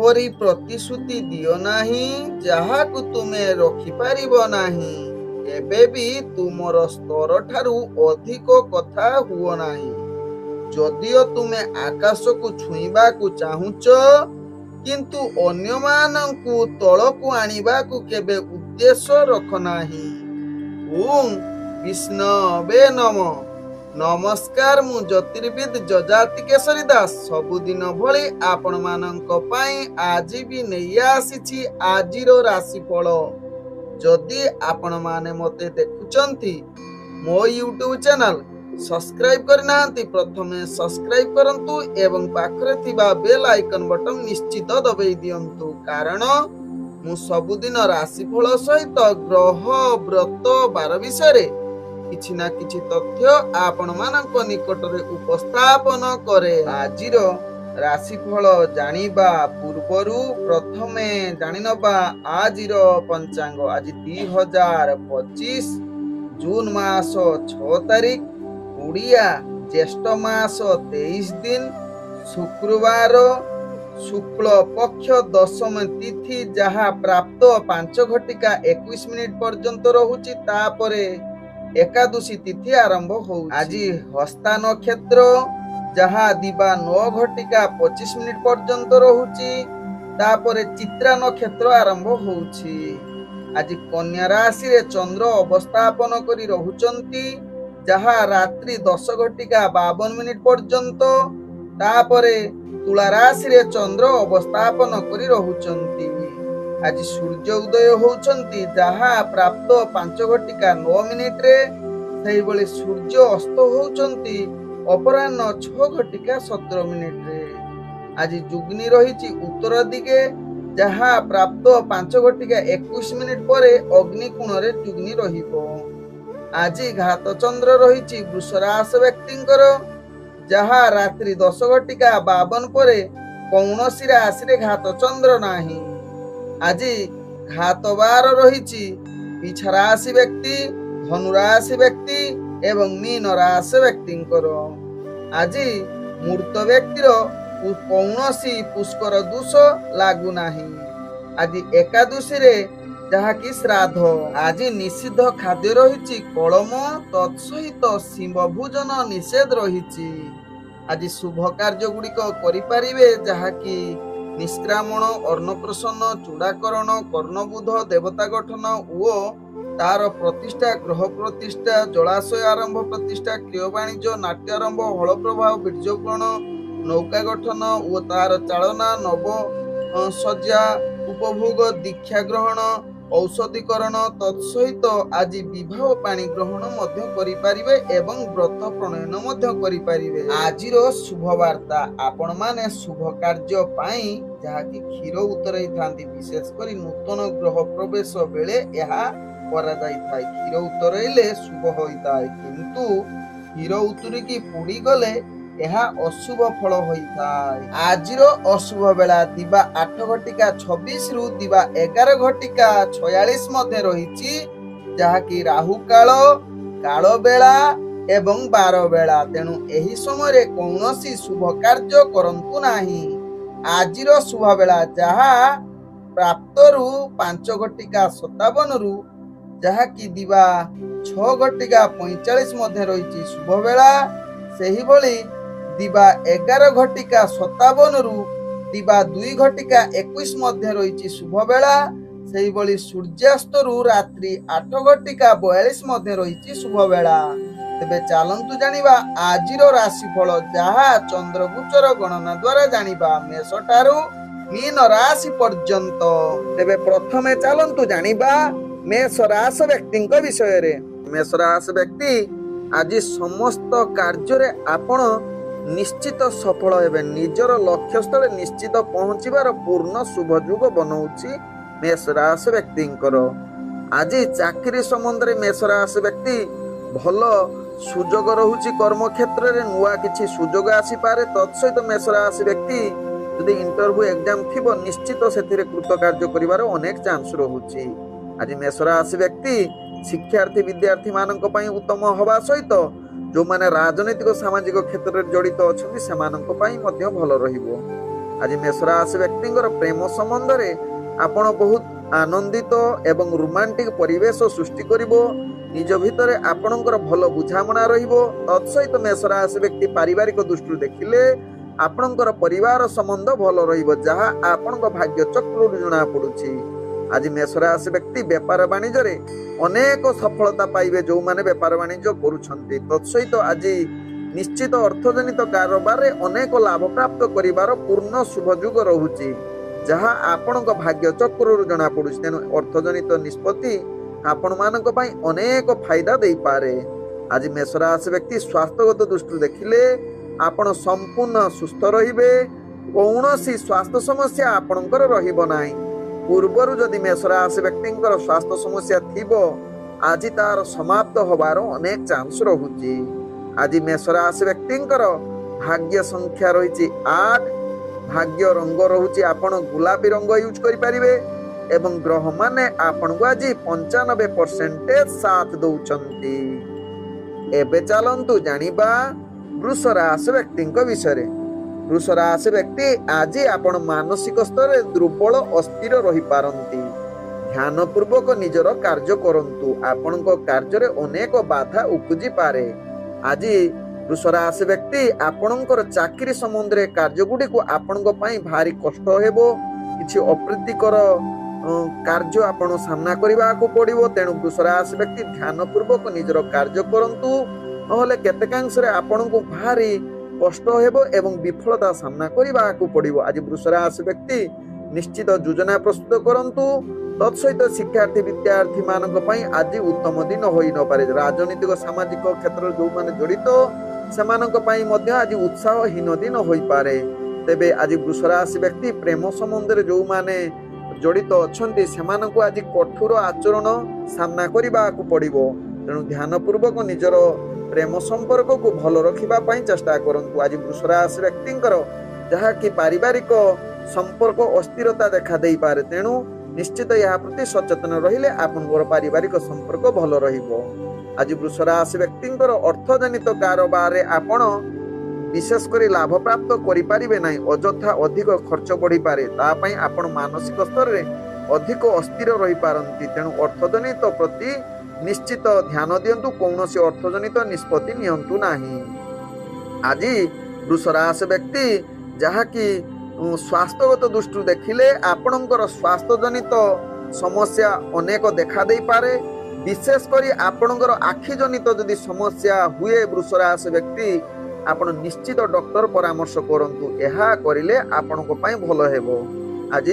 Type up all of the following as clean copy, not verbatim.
ଏପରି ପ୍ରତିଶ୍ରୁତି ଦିଅ ନାହିଁ ଯାହାକୁ ତୁମେ ରଖିପାରିବ ନାହିଁ। କେବେ ବି ତୁମର ସ୍ତର ଠାରୁ ଅଧିକ କଥା ହୁଅ ନାହିଁ। ଯଦିଓ ତୁମେ ଆକାଶକୁ ଛୁଇଁବାକୁ ଚାହୁଁଛ, କିନ୍ତୁ ଅନ୍ୟମାନଙ୍କୁ ତଳକୁ ଆଣିବାକୁ କେବେ ଉଦ୍ଦେଶ୍ୟ ରଖ ନାହିଁ। ଓଁ ବିଷ୍ଣବେ ନମଃ। ନମସ୍କାର, ମୁଁ ଜ୍ୟୋତିର୍ବିଦ ଯଯାତି କେଶରୀ ଦାସ ସବୁଦିନ ଭଳି ଆପଣମାନଙ୍କ ପାଇଁ ଆଜି ବି ନେଇ ଆସିଛି ଆଜିର ରାଶିଫଳ। ଯଦି ଆପଣମାନେ ମୋତେ ଦେଖୁଛନ୍ତି ମୋ ୟୁଟ୍ୟୁବ ଚ୍ୟାନେଲ ସବସ୍କ୍ରାଇବ କରିନାହାନ୍ତି, ପ୍ରଥମେ ସବସ୍କ୍ରାଇବ କରନ୍ତୁ ଏବଂ ପାଖରେ ଥିବା ବେଲ୍ ଆଇକନ ବଟନ ନିଶ୍ଚିତ ଦବାଇ ଦିଅନ୍ତୁ, କାରଣ ମୁଁ ସବୁଦିନ ରାଶିଫଳ ସହିତ ଗ୍ରହ ବ୍ରତ ବାର ବିଷୟରେ କିଛି ନା କିଛି ତଥ୍ୟ ଆପଣମାନଙ୍କ ନିକଟରେ ଉପସ୍ଥାପନ କରେ। ଆଜିର ରାଶିଫଳ ଜାଣିବା ପୂର୍ବରୁ ପ୍ରଥମେ ଜାଣିନେବା ଆଜିର ପଞ୍ଚାଙ୍ଗ। ଆଜି 2025 ଜୁନ ମାସ 6 ତାରିଖ, ଓଡ଼ିଆ ଜ୍ୟେଷ୍ଠ ମାସ 23 ଦିନ, ଶୁକ୍ରବାର, ଶୁକ୍ଳ ପକ୍ଷ ଦଶମ ତିଥି, ଯାହା ପ୍ରାପ୍ତ 5:21 ପର୍ଯ୍ୟନ୍ତ ରହୁଛି। ତାପରେ ଏକାଦଶୀ ତିଥି ଆରମ୍ଭ ହଉଛି। ଆଜି ହସ୍ତା ନକ୍ଷତ୍ର, ଯାହା ଦିବା 9:25 ପର୍ଯ୍ୟନ୍ତ ରହୁଛି। ତାପରେ ଚିତ୍ରା ନକ୍ଷତ୍ର ଆରମ୍ଭ ହଉଛି। ଆଜି କନ୍ୟା ରାଶିରେ ଚନ୍ଦ୍ର ଅବସ୍ଥାପନ କରି ରହୁଛନ୍ତି, ଯାହା ରାତ୍ରି 10:52 ପର୍ଯ୍ୟନ୍ତ। ତାପରେ ତୁଳା ରାଶିରେ ଚନ୍ଦ୍ର ଅବସ୍ଥାପନ କରି ରହୁଛନ୍ତି। ଆଜି ସୂର୍ଯ୍ୟ ଉଦୟ ହେଉଛନ୍ତି, ଯାହା ପ୍ରାପ୍ତ 5:09 ସେହିଭଳି ସୂର୍ଯ୍ୟ ଅସ୍ତ ହେଉଛନ୍ତି ଅପରାହ୍ନ 6:17। ଆଜି ଯୁଗ୍ନି ରହିଛି ଉତ୍ତର ଦିଗେ, ଯାହା ପ୍ରାପ୍ତ 5:21 ପରେ ଅଗ୍ନି କୋଣରେ ଯୁଗ୍ନି ରହିବ। ଆଜି ଘାତ ଚନ୍ଦ୍ର ରହିଛି ବୃଷ ରାଶି ବ୍ୟକ୍ତିଙ୍କର, ଯାହା ରାତ୍ରି 10:52 ପରେ କୌଣସି ରାଶିରେ ଘାତ ଚନ୍ଦ୍ର ନାହିଁ। ଆଜି ଘାତ ବାର ରହିଛି ବିଛା ରାଶି ବ୍ୟକ୍ତି, ଧନୁ ରାଶି ବ୍ୟକ୍ତି ଏବଂ ମୀନ ରାଶି ବ୍ୟକ୍ତିଙ୍କର। ଆଜି ମୃତ ବ୍ୟକ୍ତିର କୌଣସି ପୁଷ୍କର ଦୋଷ ଲାଗୁନାହିଁ। ଆଜି ଏକାଦଶୀରେ, ଯାହାକି ଶ୍ରାଦ୍ଧ। ଆଜି ନିଷିଦ୍ଧ ଖାଦ୍ୟ ରହିଛି କଳମ, ତତ୍ସହିତ ଶିମ୍ବ ଭୋଜନ ନିଷେଧ ରହିଛି। ଆଜି ଶୁଭ କାର୍ଯ୍ୟ ଗୁଡ଼ିକ କରିପାରିବେ, ଯାହାକି ନିଷ୍କ୍ରାମଣ, ଅନ୍ନପ୍ରସନ୍ନ, ଚୂଡ଼ାକରଣ, କର୍ଣ୍ଣବୁଧ, ଦେବତା ଗଠନ ଓ ତାର ପ୍ରତିଷ୍ଠା, ଗ୍ରହ ପ୍ରତିଷ୍ଠା, ଜଳାଶୟ ଆରମ୍ଭ ପ୍ରତିଷ୍ଠା, କ୍ରିୟ ବାଣିଜ୍ୟ, ନାଟ୍ୟ ଆରମ୍ଭ, ହଳ ପ୍ରଭାବ, ବୀର୍ଯ୍ୟକରଣ, ନୌକା ଗଠନ ଓ ତାର ଚାଳନା, ନବ ସଜ୍ଜା, ଉପଭୋଗ, ଦୀକ୍ଷା ଗ୍ରହଣ, ଔଷଧୀକରଣ, ତତ୍ସହିତ ଆଜି ବିବାହ ପାଣି ଗ୍ରହଣ ମଧ୍ୟ କରିପାରିବେ ଏବଂ ବ୍ରତ ପ୍ରଣୟନ ମଧ୍ୟ କରିପାରିବେ। ଆଜିର ଶୁଭ ବାର୍ତ୍ତା, ଆପଣମାନେ ଶୁଭ କାର୍ଯ୍ୟ ପାଇଁ ଯାହାକି କ୍ଷୀର ଉତରାଇଥାନ୍ତି, ବିଶେଷ କରି ନୂତନ ଗ୍ରହ ପ୍ରବେଶ ବେଳେ ଏହା କରାଯାଇଥାଏ। କ୍ଷୀର ଉତରାଇଲେ ଶୁଭ ହୋଇଥାଏ, କିନ୍ତୁ କ୍ଷୀର ଉତୁରିକି ପୋଡ଼ିଗଲେ ଏହା ଅଶୁଭ ଫଳ ହୋଇଥାଏ। ଆଜିର ଅଶୁଭ ବେଳା ଦିବା 8:26 ରୁ ଦିବା 11:46 ମଧ୍ୟ ରହିଛି, ଯାହାକି ରାହୁ କାଳ, କାଳ ବେଳା ଏବଂ ବାର ବେଳା। ତେଣୁ ଏହି ସମୟରେ କୌଣସି ଶୁଭ କାର୍ଯ୍ୟ କରନ୍ତୁ ନାହିଁ। ଆଜିର ଶୁଭ ବେଳା, ଯାହା ପ୍ରାପ୍ତରୁ 5:57 ରୁ ଯାହାକି ଦିବା 6:45 ମଧ୍ୟ ରହିଛି ଶୁଭ ବେଳା। ସେହିଭଳି ଦିବା 11:57 ରୁ ଦିବା 2:21 ମଧ୍ୟ ରହିଛି ଶୁଭ ବେଳା। ସେହିଭଳି ସୂର୍ଯ୍ୟାସ୍ତରୁ ରାତ୍ରି 8:42 ମଧ୍ୟ ରହିଛି ଶୁଭ ବେଳା। ତେବେ ଚାଲନ୍ତୁ ଜାଣିବା ଆଜିର ରାଶିଫଳ, ଯାହା ଚନ୍ଦ୍ରଗୋଚର ଗଣନା ଦ୍ୱାରା ଜାଣିବା, ମେଷ ଠାରୁ ମୀନ ରାଶି ପର୍ଯ୍ୟନ୍ତ। ତେବେ ପ୍ରଥମେ ଚାଲନ୍ତୁ ଜାଣିବା ମେଷ ରାଶି ବ୍ୟକ୍ତିଙ୍କ ବିଷୟରେ। ମେଷ ରାଶି ବ୍ୟକ୍ତି, ଆଜି ସମସ୍ତ କାର୍ଯ୍ୟରେ ଆପଣ ନିଶ୍ଚିତ ସଫଳ ହେବେ। ନିଜର ଲକ୍ଷ୍ୟସ୍ଥଳେ ନିଶ୍ଚିତ ପହଞ୍ଚିବାର ପୂର୍ଣ୍ଣ ଶୁଭ ଯୋଗ ବନଉଛି ମେଷ ରାଶି ବ୍ୟକ୍ତିଙ୍କର। ଆଜି ଚାକିରି ସମ୍ବନ୍ଧରେ ମେଷ ରାଶି ବ୍ୟକ୍ତି ଭଲ ସୁଯୋଗ ରହୁଛି। କର୍ମକ୍ଷେତ୍ରରେ ନୂଆ କିଛି ସୁଯୋଗ ଆସିପାରେ। ତତ୍ସହିତ ମେଷ ରାଶି ବ୍ୟକ୍ତି ଯଦି ଇଣ୍ଟରଭ୍ୟୁ ଏକ୍ଜାମ ଥିବ, ନିଶ୍ଚିତ ସେଥିରେ କୃତକାର୍ଯ୍ୟ କରିବାର ଅନେକ ଚାନ୍ସ ରହୁଛି। ଆଜି ମେଷ ରାଶି ବ୍ୟକ୍ତି ଶିକ୍ଷାର୍ଥୀ ବିଦ୍ୟାର୍ଥୀ ମାନଙ୍କ ପାଇଁ ଉତ୍ତମ ହେବା ସହିତ ଯେଉଁମାନେ ରାଜନୈତିକ ସାମାଜିକ କ୍ଷେତ୍ରରେ ଜଡ଼ିତ ଅଛନ୍ତି ସେମାନଙ୍କ ପାଇଁ ମଧ୍ୟ ଭଲ ରହିବ। आज मेष राशि व्यक्तिंकर प्रेम संबंध रे आपण बहुत आनंदित एवं रोमांटिक परिवेश सृष्टि करिवो। निज भितरे आपणकर भल बुझामणा रहिबो। तत्सहित मेष राशि व्यक्ति पारिवारिक दृष्टि देखिले आपणकर परिवार संबंध भल रहिबो, जहा आपणक भाग्य चक्रु जणा पडुछि। आज मेष राशि व्यक्ति व्यापार वाणिज्य रे अनेक सफलता पाइबे जो माने व्यापार वाणिज्य करूछन्ति। तत्सहित आज निश्चित अर्थजनित कारोबार रे अनेक लाभ प्राप्त करिवार पूर्ण शुभ युग रहुछि, जहा आपणक भाग्य चक्रु जणा पडुछि। तेनु अर्थजनित निष्पत्ति आपण मानक पई अनेक फायदा देई पारे। आज मेष राशि व्यक्ति स्वास्थ्यगत दृष्टि देखिले आपण संपूर्ण सुस्थ रहिबे। कौनसी स्वास्थ्य समस्या आपणकर रहिबो नाही। पूर्वरु जदि मेष राशि व्यक्तिंकर स्वास्थ्य समस्या थिबो आज तार समाप्त होबार अनेक चांस रहुछि। आज मेष राशि व्यक्तिंकर भाग्य संख्या रहिछि 8। भाग्य रंग रहुछि आपण गुलाबी रंग यूज करि परिबे एवं ग्रह माने आपण को आज 95% साथ दउछन्ति। एबे चलंतु जानिबा वृष राशि व्यक्तिंक विषय। वृष राशि व्यक्ति आज आपण मानसिक स्तर रे दुर्बल अस्थिर रहि पारंती। ध्यान पूर्वक निजर कार्य करंतु। आपणक कार्य रे अनेक बाधा उपजी पारे। आज वृष राशि व्यक्ति आपणकर चाकरी संबंध रे कार्य गुडी को आपणक पई भारी कष्ट हेबो। किछि अप्रीतिकर कार्य आपण सामना करबा को पड़िबो। तेनु वृष राशि व्यक्ति ध्यान पूर्वक निजर कार्य करंतु, नहले केतेकांश रे आपणको भारी कष्ट हेबो एवं विफलता सामना करबा को पड़िबो। आज वृष राशि व्यक्ति निश्चित योजना प्रस्तुत करंतु। तत्सहित शिक्षार्थी विद्यार्थी मानक पई आज उत्तम दिन होई न पारे। राजनीतिक सामाजिक क्षेत्र जो माने जड़ित सेमानक पई मध्य आज उत्साहहीन दिन होई पारे। तेबे आज वृष राशि व्यक्ति प्रेम संबंध रे जो माने जड़ित अछंती सेमानक आज कठोर आचरण सामना करबा को पड़िबो। तेणु ध्यान पूर्वक निजर प्रेम संपर्क को भल रखिबा पई चेष्टा करंतु। आज वृष राशि व्यक्तिंकर जहा कि पारिवारिक संपर्क अस्थिरता देखा देई पारे। तेणु निश्चित या प्रति सचेतन रहिले आपनकर पारिवारिक संपर्क भल रहिबो। आज वृष राशि व्यक्तिंकर अर्थजनित कारोबार रे आपण विशेष करी लाभ प्राप्त करि पारिबे नाही। अଯଥା अधिक खर्च बढ़ी पारे। ता पई आपण मानसिक स्तर रे अधिक अस्थिर रहि पारंती। तेणु अर्थजनित प्रति निश्चित ध्यान दियंतु। कौनसी अर्थजनित निष्पत्ति नियंतु नाही। आज वृष राशि व्यक्ति जहा कि स्वास्थ्यगत दृष्टि देखिले आपणकर स्वास्थ्य जनित समस्या अनेक देखा दे पारे। विशेष करी आपणकर आखि जनित यदि समस्या हुए वृष राशि व्यक्ति आपण निश्चित डॉक्टर परामर्श करंतु। एहा करिले आपणको पई भलो हेबो। आज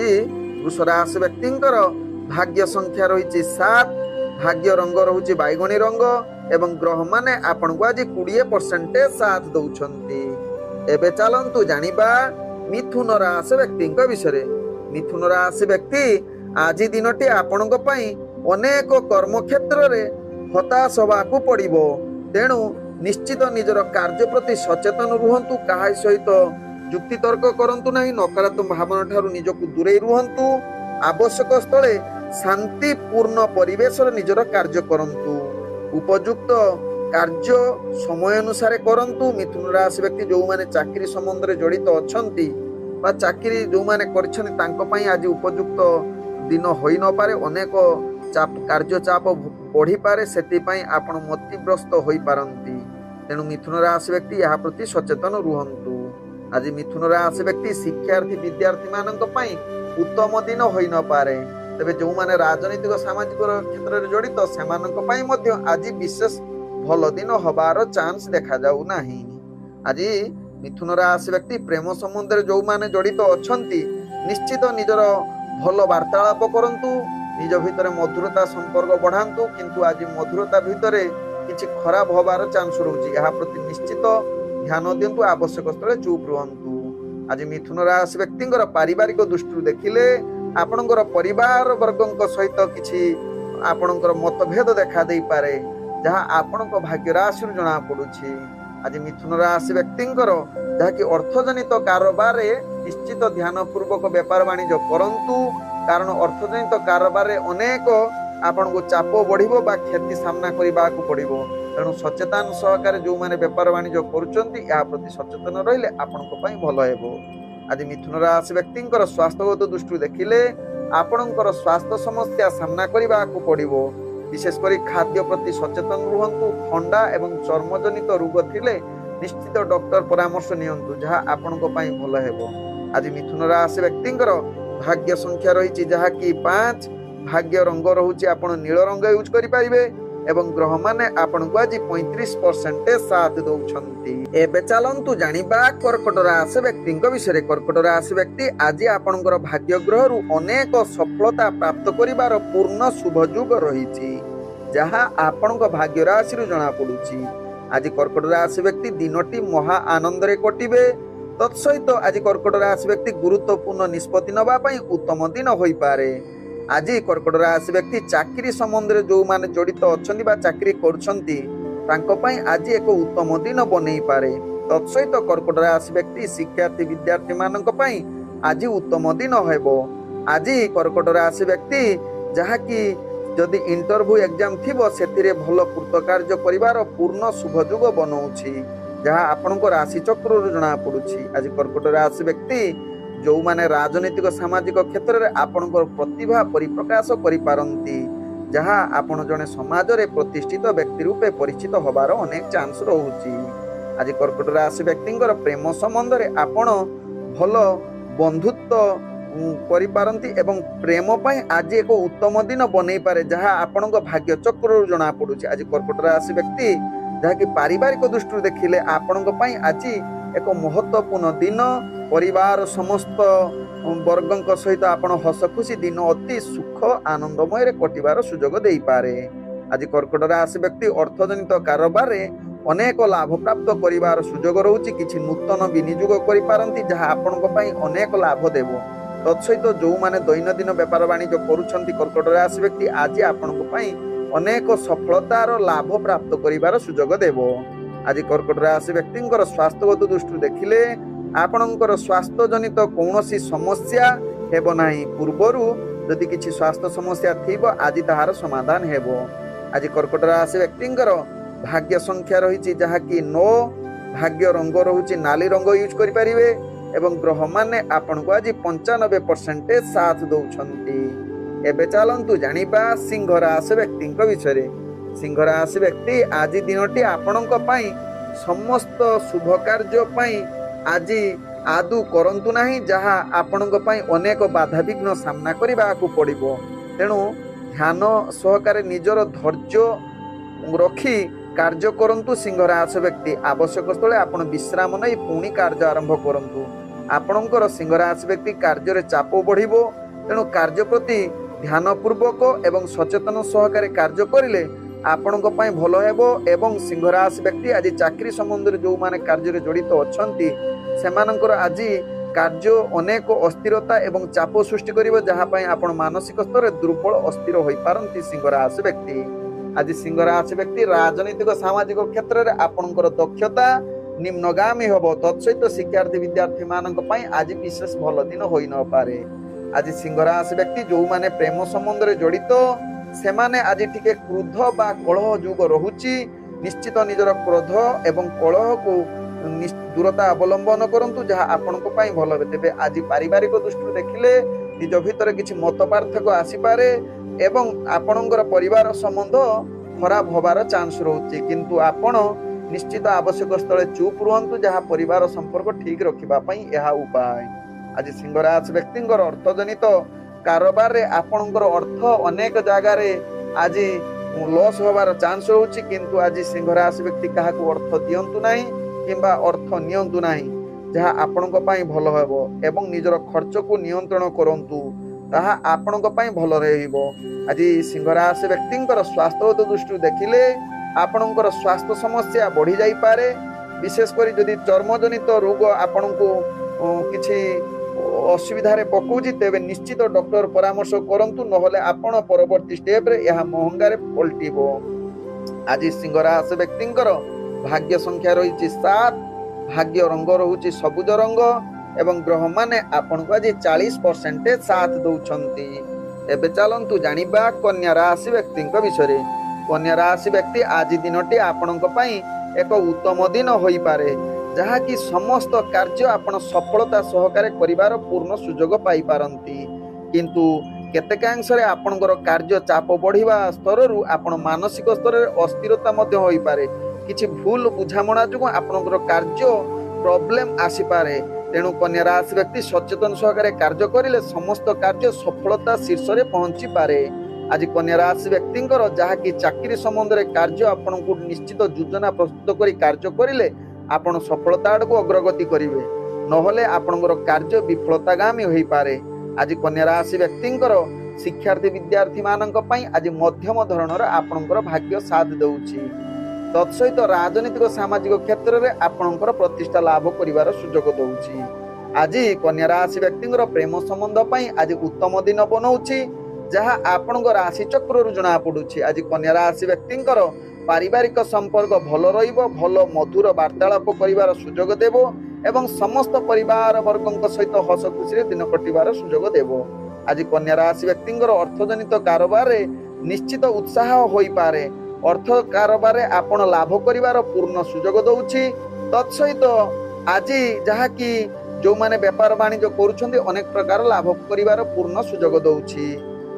वृष राशि व्यक्तिंकर भाग्य संख्या रहिछि 7। भाग्य रंग रहुछि बैगणी रंग एवं ग्रह माने आपण को आज 20% साथ दउछन्ति। एबे चलंतु जानिबा मिथुन राशि व्यक्तिंक विषय। मिथुन राशि व्यक्ति आज दिनटी आपणक पई अनेक कर्म क्षेत्र रे हताश होबाकू पड़िबो। तेणु निश्चित निजर कार्य प्रति सचेतन रुहंतु। काहा सहित युक्ति तर्क करंतु नाही। नकारात्मक भावना ठारू निजको दूरे रुहंतु। आवश्यक स्थले शांतिपूर्ण परिवेश निजर कार्य करंतु। उपयुक्त कार्य समय अनुसार करंतु। मिथुन राशि व्यक्ति जो माने चाकरी संबंध रे जड़ित अछंती बा चाकरी जो माने करछन्ती तांको पई आज उपयुक्त दिन होई न पारे। अनेक चाप कार्य चाप बढ़ी पारे। सेति पई आपण मतिग्रस्त होई पारंती। तेणु मिथुन राशि व्यक्ति यहा प्रति सचेतन रुहंतु। आज मिथुन राशि व्यक्ति शिक्षार्थी विद्यार्थी मानक पई उत्तम दिन होई न पारे। तबे जो माने राजनीतिक सामाजिक क्षेत्र रे जड़ित सेमानक पई मध्य आज विशेष भल दिन हबार चांस देखा जाऊ नाही। आज मिथुन राशि व्यक्ति प्रेम संबंध रे जो माने जड़ित अछंती निश्चित निजर भल वार्तालाप करंतु। निज भितरे मधुरता संपर्क बढ़ांतु। किंतु आज मधुरता भितरे किछि खराब होबार चांस रहउछि। एहा प्रति निश्चित ध्यान दियंतु। आवश्यक स्थले चुप रहंतु। आज मिथुन राशि व्यक्तिंकर पारिवारिक दृष्टि देखिले आपणकर परिवार वर्गଙ୍କ सहित किछि आपणकर मतभेद देखा देई पारे, जहा आपणक भाग्य राशि जना पडुछि। आज मिथुन राशि व्यक्तिंकर जहा कि अर्थजनित कारोबार रे निश्चित ध्यान पूर्वक व्यापार वाणिज्य करंतु। कारण अर्थजनित कारोबार रे अनेक आपन को चाप बढ़िबो बा क्षति सामना करबा को पड़िबो। तेणु सचेतन सहकारे जो माने व्यापार वाणिज्य करूचंती या प्रति सचेतन रहिले आपन को पई भलो हेबो। आज मिथुन राशि व्यक्तिंकर स्वास्थ्यगत दृष्टि देखिले आपणकर स्वास्थ्य समस्या सामना करने को पड़ो। विशेषकर खाद्य प्रति सचेतन रुहतु। ठंडा एवं चर्मजनित रोग थिले निश्चित डॉक्टर परामर्श नियंतु जहाँ आपणको पई भल हेबो। आज मिथुन राशि व्यक्तिंकर भाग्य संख्या रही जहाँ कि 5। भाग्य रंग रहुची आपण नील रंग यूज करि परिबे एवं ग्रह माने आपण को आज 35% साथ दउछंती। एबे चलंतु जानिबा कर्कट राशि व्यक्ति विषय। कर्कट राशि व्यक्ति आज आपणकर भाग्य ग्रह रु अनेक सफलता प्राप्त करिवार पूर्ण शुभ युग रहिछि जहाँ आपणक भाग्य राशि रु जणा पडुछि। आज कर्कट राशि व्यक्ति दिनटी महा आनंद रे कटिबे। तत्सहित आज कर्कट राशि व्यक्ति गुरुत्वपूर्ण निष्पत्ति नबा पई उत्तम दिन होई पारे। आज कर्कट राशि व्यक्ति चाकरी संबंध में जो माने जड़ित अछंती बा चाकरी करछंती तांको पई आज एक उत्तम दिन बनै पारे। तत्सहित कर्कट राशि व्यक्ति शिक्षार्थी विद्यार्थी मानक पई आज उत्तम दिन हेबो। आज कर्कट राशि व्यक्ति जहा कि जदि इंटरव्यू एग्जाम थिबो सेतिरे भलो कृतकार्य करिवार पूर्ण शुभ युग बनौछि जहाँ आपणको राशि चक्र जना पड़ुछि। आज कर्कट राशि व्यक्ति जो माने राजनीतिक सामाजिक क्षेत्र में आपणकर प्रतिभा परिप्रकाश करि पारंती जहाँ आपण जने समाज रे प्रतिष्ठित व्यक्ति रूपे परिचित होबार अनेक चांस रहुछि। आज कर्कट राशि व्यक्तिंकर प्रेम संबंध रे आपण भलो बंधुत्व करि पारंती एवं प्रेम पई आज एक उत्तम दिन बनै पारे जहाँ आपणक भाग्य चक्र जना पड़ुछि। आज कर्कट राशि व्यक्ति जहाँ कि पारिवारिक दृष्टि देखिले आपणक पई आज एक महत्वपूर्ण दिन परिवार समस्त वर्गक सहित आपण हस खुशी दिन अति सुख आनंदमय रे कटिवार सुजोग देई पारे। आज कर्कट राशि व्यक्ति अर्थजनित कारोबार रे अनेक लाभ प्राप्त करिवार सुजोग रहुछि। किछि नूतन विनियोग करि पारंती जहाँ आपणक पई अनेक लाभ देबो। तत्सहित जो माने दैनंदिन व्यापार वाणिज्य करूछंती कर्कट राशि व्यक्ति आज आपणक पई अनेक सफलतार लाभ प्राप्त करिवार सुजोग देबो। आज कर्कट राशि व्यक्तिंकर स्वास्थ्यगत दृष्टि देखिले आपणकर स्वास्थ्य जनित कौनसी समस्या हेबो नाही। पूर्वरु यदि किछि स्वास्थ्य समस्या थिबो आज ताहार समाधान हेबो। आज कर्कट राशि व्यक्तिंकर भाग्य संख्या रही जहाँ कि 9। भाग्य रंग रहुछि नाली रंग यूज करि परिबे एवं ग्रह माने आपण को आज 95% साथ दउछंती। एबे चलंतु जानिबा सिंह राशि व्यक्ति विषय। सिंह राशि व्यक्ति आज दिनटी आपणक पई समस्त शुभ कार्य पई आज आदु करंतु नाही जहाँ आपणक पई अनेक बाधा विघ्न सामना करबा को पड़िबो। तेणु ध्यान सहकारे निजर धैर्य रखी कार्य करंतु। सिंह राशि व्यक्ति आवश्यक स्थले आपण विश्राम नै पुणी कार्य आरंभ करंतु। आपणकर सिंह राशि व्यक्ति कार्य रे चाप बढ़िबो। तेणु कार्य प्रति ध्यान पूर्वक एवं सचेतन सहकारे कार्य करिले आपणक पई भलो हेबो। एवं सिंह राशि व्यक्ति आज चाकरी संबंध में जो माने कार्य रे जड़ित अछंती सेमानकर आज कार्य अनेक अस्थिरता एवं चाप सृष्टि करिवो जहाँ पई आपण मानसिक स्तर दुर्बल अस्थिर होई पारंती सिंह राशि व्यक्ति। आज सिंह राशि व्यक्ति राजनीतिक सामाजिक क्षेत्र में आपणकर दक्षता निम्नगामी होबो। तत्सहित शिक्षार्थी विद्यार्थी मानक पई आज विशेष भल दिन होई न पारे। आज सिंह राशि व्यक्ति जो माने प्रेम संबंध में जड़ित सेमाने आज टिके क्रोध बा कलह जुग रहुछि। निश्चित निजर क्रोध एवं कलह को दूरता अवलंबन करंतु जहाँ आपणक पई भल हेबे। तेबे आज पारिवारिक दृष्टि देखिले निज भितर किछि मत पार्थक्य आसी पारे एवं आपणकर परिवार संबंध खराब होबार चांस रहुछि। किंतु आपण निश्चित आवश्यक स्थले चुप रुहंतु जहाँ परिवार संपर्क ठीक रखिबा पई एहा उपाय। आज सिंह राशि व्यक्तिंकर अर्थजनित कारोबार रे आपणकर अर्थ अनेक जगह रे आज लॉस होबार चांस रहुछि। किंतु आज सिंह राशि व्यक्ति काहाको अर्थ दियंतु नाही किंबा अर्थ नियंतु नाही जहाँ आपणक पई भल हेबो एवं निजर खर्च को नियंत्रण करंतु ताहा आपणक पई भल रहइबो। आज सिंह राशि व्यक्तिंकर स्वास्थ्यगत दृष्टि देखिले आपणकर स्वास्थ्य समस्या बढ़ी जाई पारे। विशेषकर यदि चर्मजनित रोग आपणको किछि असुविधा रे पकोछि तेबे निश्चित डॉक्टर परामर्श करंतु नहले आपण परवर्ती स्टेप रे यह महंगा रे पलटिबो। आज सिंह राशि व्यक्तिंकर भाग्य संख्या रही 7। भाग्य रंग रहुछि सबुज रंग एवं ग्रह माने आपण को आज 40% साथ दउछंती। एबे चलंतु जानिबा कन्या राशि व्यक्ति विषय। कन्या राशि व्यक्ति आज दिनटी आपणक पई एक उत्तम दिन होई पारे ଯାହାକି ସମସ୍ତ କାର୍ଯ୍ୟ ଆପଣ ସଫଳତା ସହକାରେ କରିବାର ପୂର୍ଣ୍ଣ ସୁଯୋଗ ପାଇପାରନ୍ତି। କିନ୍ତୁ କେତେକାଂଶରେ ଆପଣଙ୍କର କାର୍ଯ୍ୟ ଚାପ ବଢ଼ିବା ସ୍ତରରୁ ଆପଣ ମାନସିକ ସ୍ତରରେ ଅସ୍ଥିରତା ମଧ୍ୟ ହୋଇପାରେ। କିଛି ଭୁଲ ବୁଝାମଣା ଯୋଗୁଁ ଆପଣଙ୍କର କାର୍ଯ୍ୟ ପ୍ରୋବ୍ଲେମ ଆସିପାରେ। ତେଣୁ କନ୍ୟା ରାଶି ବ୍ୟକ୍ତି ସଚେତନ ସହକାରେ କାର୍ଯ୍ୟ କରିଲେ ସମସ୍ତ କାର୍ଯ୍ୟ ସଫଳତା ଶୀର୍ଷରେ ପହଞ୍ଚିପାରେ। ଆଜି କନ୍ୟା ରାଶି ବ୍ୟକ୍ତିଙ୍କର ଯାହାକି ଚାକିରି ସମ୍ବନ୍ଧରେ କାର୍ଯ୍ୟ ଆପଣଙ୍କୁ ନିଶ୍ଚିତ ଯୋଜନା ପ୍ରସ୍ତୁତ କରି କାର୍ଯ୍ୟ କରିଲେ ଆପଣ ସଫଳତା ଆଡ଼କୁ ଅଗ୍ରଗତି କରିବେ, ନହେଲେ ଆପଣଙ୍କର କାର୍ଯ୍ୟ ବିଫଳତାଗାମୀ ହୋଇପାରେ। ଆଜି କନ୍ୟା ରାଶି ବ୍ୟକ୍ତିଙ୍କର ଶିକ୍ଷାର୍ଥୀ ବିଦ୍ୟାର୍ଥୀ ମାନଙ୍କ ପାଇଁ ଆଜି ମଧ୍ୟମ ଧରଣର ଆପଣଙ୍କର ଭାଗ୍ୟ ସାଥ ଦେଉଛି। ତତ୍ସହିତ ରାଜନୈତିକ ସାମାଜିକ କ୍ଷେତ୍ରରେ ଆପଣଙ୍କର ପ୍ରତିଷ୍ଠା ଲାଭ କରିବାର ସୁଯୋଗ ଦେଉଛି। ଆଜି କନ୍ୟା ରାଶି ବ୍ୟକ୍ତିଙ୍କର ପ୍ରେମ ସମ୍ବନ୍ଧ ପାଇଁ ଆଜି ଉତ୍ତମ ଦିନ ବନଉଛି, ଯାହା ଆପଣଙ୍କ ରାଶି ଚକ୍ରରୁ ଜଣା ପଡୁଛି। ଆଜି କନ୍ୟା ରାଶି ବ୍ୟକ୍ତିଙ୍କର ପାରିବାରିକ ସମ୍ପର୍କ ଭଲ ରହିବ, ଭଲ ମଧୁର ବାର୍ତ୍ତାଳାପ କରିବାର ସୁଯୋଗ ଦେବ ଏବଂ ସମସ୍ତ ପରିବାର ବର୍ଗଙ୍କ ସହିତ ହସ ଖୁସିରେ ଦିନ କଟିବାର ସୁଯୋଗ ଦେବ। ଆଜି କନ୍ୟା ରାଶି ବ୍ୟକ୍ତିଙ୍କର ଅର୍ଥଜନିତ କାରବାରରେ ନିଶ୍ଚିତ ଉତ୍ସାହ ହୋଇପାରେ। ଅର୍ଥ କାରବାରରେ ଆପଣ ଲାଭ କରିବାର ପୂର୍ଣ୍ଣ ସୁଯୋଗ ଦେଉଛି। ତତ୍ସହିତ ଆଜି ଯାହାକି ଯେଉଁମାନେ ବେପାର ବାଣିଜ୍ୟ କରୁଛନ୍ତି ଅନେକ ପ୍ରକାର ଲାଭ କରିବାର ପୂର୍ଣ୍ଣ ସୁଯୋଗ ଦେଉଛି।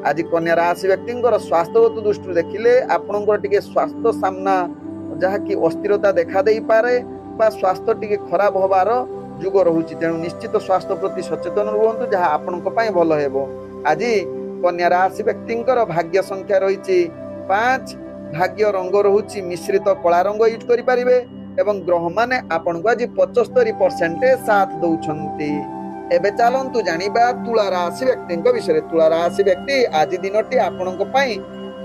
ଆଜି କନ୍ୟା ରାଶି ବ୍ୟକ୍ତିଙ୍କର ସ୍ୱାସ୍ଥ୍ୟଗତ ଦୃଷ୍ଟିରୁ ଦେଖିଲେ ଆପଣଙ୍କର ଟିକେ ସ୍ୱାସ୍ଥ୍ୟ ସାମ୍ନା ଯାହାକି ଅସ୍ଥିରତା ଦେଖା ଦେଇପାରେ ବା ସ୍ୱାସ୍ଥ୍ୟ ଟିକେ ଖରାପ ହେବାର ଯୁଗ ରହୁଛି। ତେଣୁ ନିଶ୍ଚିତ ସ୍ୱାସ୍ଥ୍ୟ ପ୍ରତି ସଚେତନ ରୁହନ୍ତୁ, ଯାହା ଆପଣଙ୍କ ପାଇଁ ଭଲ ହେବ। ଆଜି କନ୍ୟା ରାଶି ବ୍ୟକ୍ତିଙ୍କର ଭାଗ୍ୟ ସଂଖ୍ୟା ରହିଛି 5, ଭାଗ୍ୟ ରଙ୍ଗ ରହୁଛି ମିଶ୍ରିତ କଳା ରଙ୍ଗ ୟୁଜ୍ କରିପାରିବେ ଏବଂ ଗ୍ରହମାନେ ଆପଣଙ୍କୁ ଆଜି 75% ସାଥ ଦଉଛନ୍ତି। ଏବେ ଚାଲନ୍ତୁ ଜାଣିବା ତୁଳା ରାଶି ବ୍ୟକ୍ତିଙ୍କ ବିଷୟରେ। ତୁଳା ରାଶି ବ୍ୟକ୍ତି ଆଜି ଦିନଟି ଆପଣଙ୍କ ପାଇଁ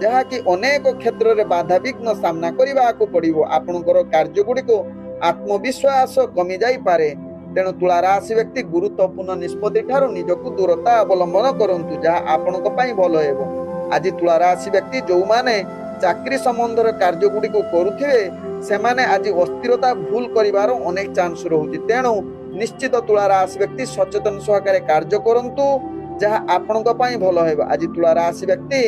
ଯାହାକି ଅନେକ କ୍ଷେତ୍ରରେ ବାଧାବିଘ୍ନ ସାମ୍ନା କରିବାକୁ ପଡ଼ିବ। ଆପଣଙ୍କର କାର୍ଯ୍ୟଗୁଡ଼ିକୁ ଆତ୍ମବିଶ୍ୱାସ କମି ଯାଇପାରେ। ତେଣୁ ତୁଳା ରାଶି ବ୍ୟକ୍ତି ଗୁରୁତ୍ୱପୂର୍ଣ୍ଣ ନିଷ୍ପତ୍ତି ଠାରୁ ନିଜକୁ ଦୂରତା ଅବଲମ୍ବନ କରନ୍ତୁ, ଯାହା ଆପଣଙ୍କ ପାଇଁ ଭଲ ହେବ। ଆଜି ତୁଳା ରାଶି ବ୍ୟକ୍ତି ଯେଉଁମାନେ ଚାକିରି ସମ୍ବନ୍ଧରେ କାର୍ଯ୍ୟଗୁଡ଼ିକୁ କରୁଥିବେ ସେମାନେ ଆଜି ଅସ୍ଥିରତା ଭୁଲ କରିବାର ଅନେକ ଚାନ୍ସ ରହୁଛି। ତେଣୁ ନିଶ୍ଚିତ ତୁଳା ରାଶି ବ୍ୟକ୍ତି ସଚେତନ ସହକାରେ କାର୍ଯ୍ୟ କରନ୍ତୁ, ଯାହା ଆପଣଙ୍କ ପାଇଁ ଭଲ ହେବ। ଆଜି ତୁଳା ରାଶି ବ୍ୟକ୍ତି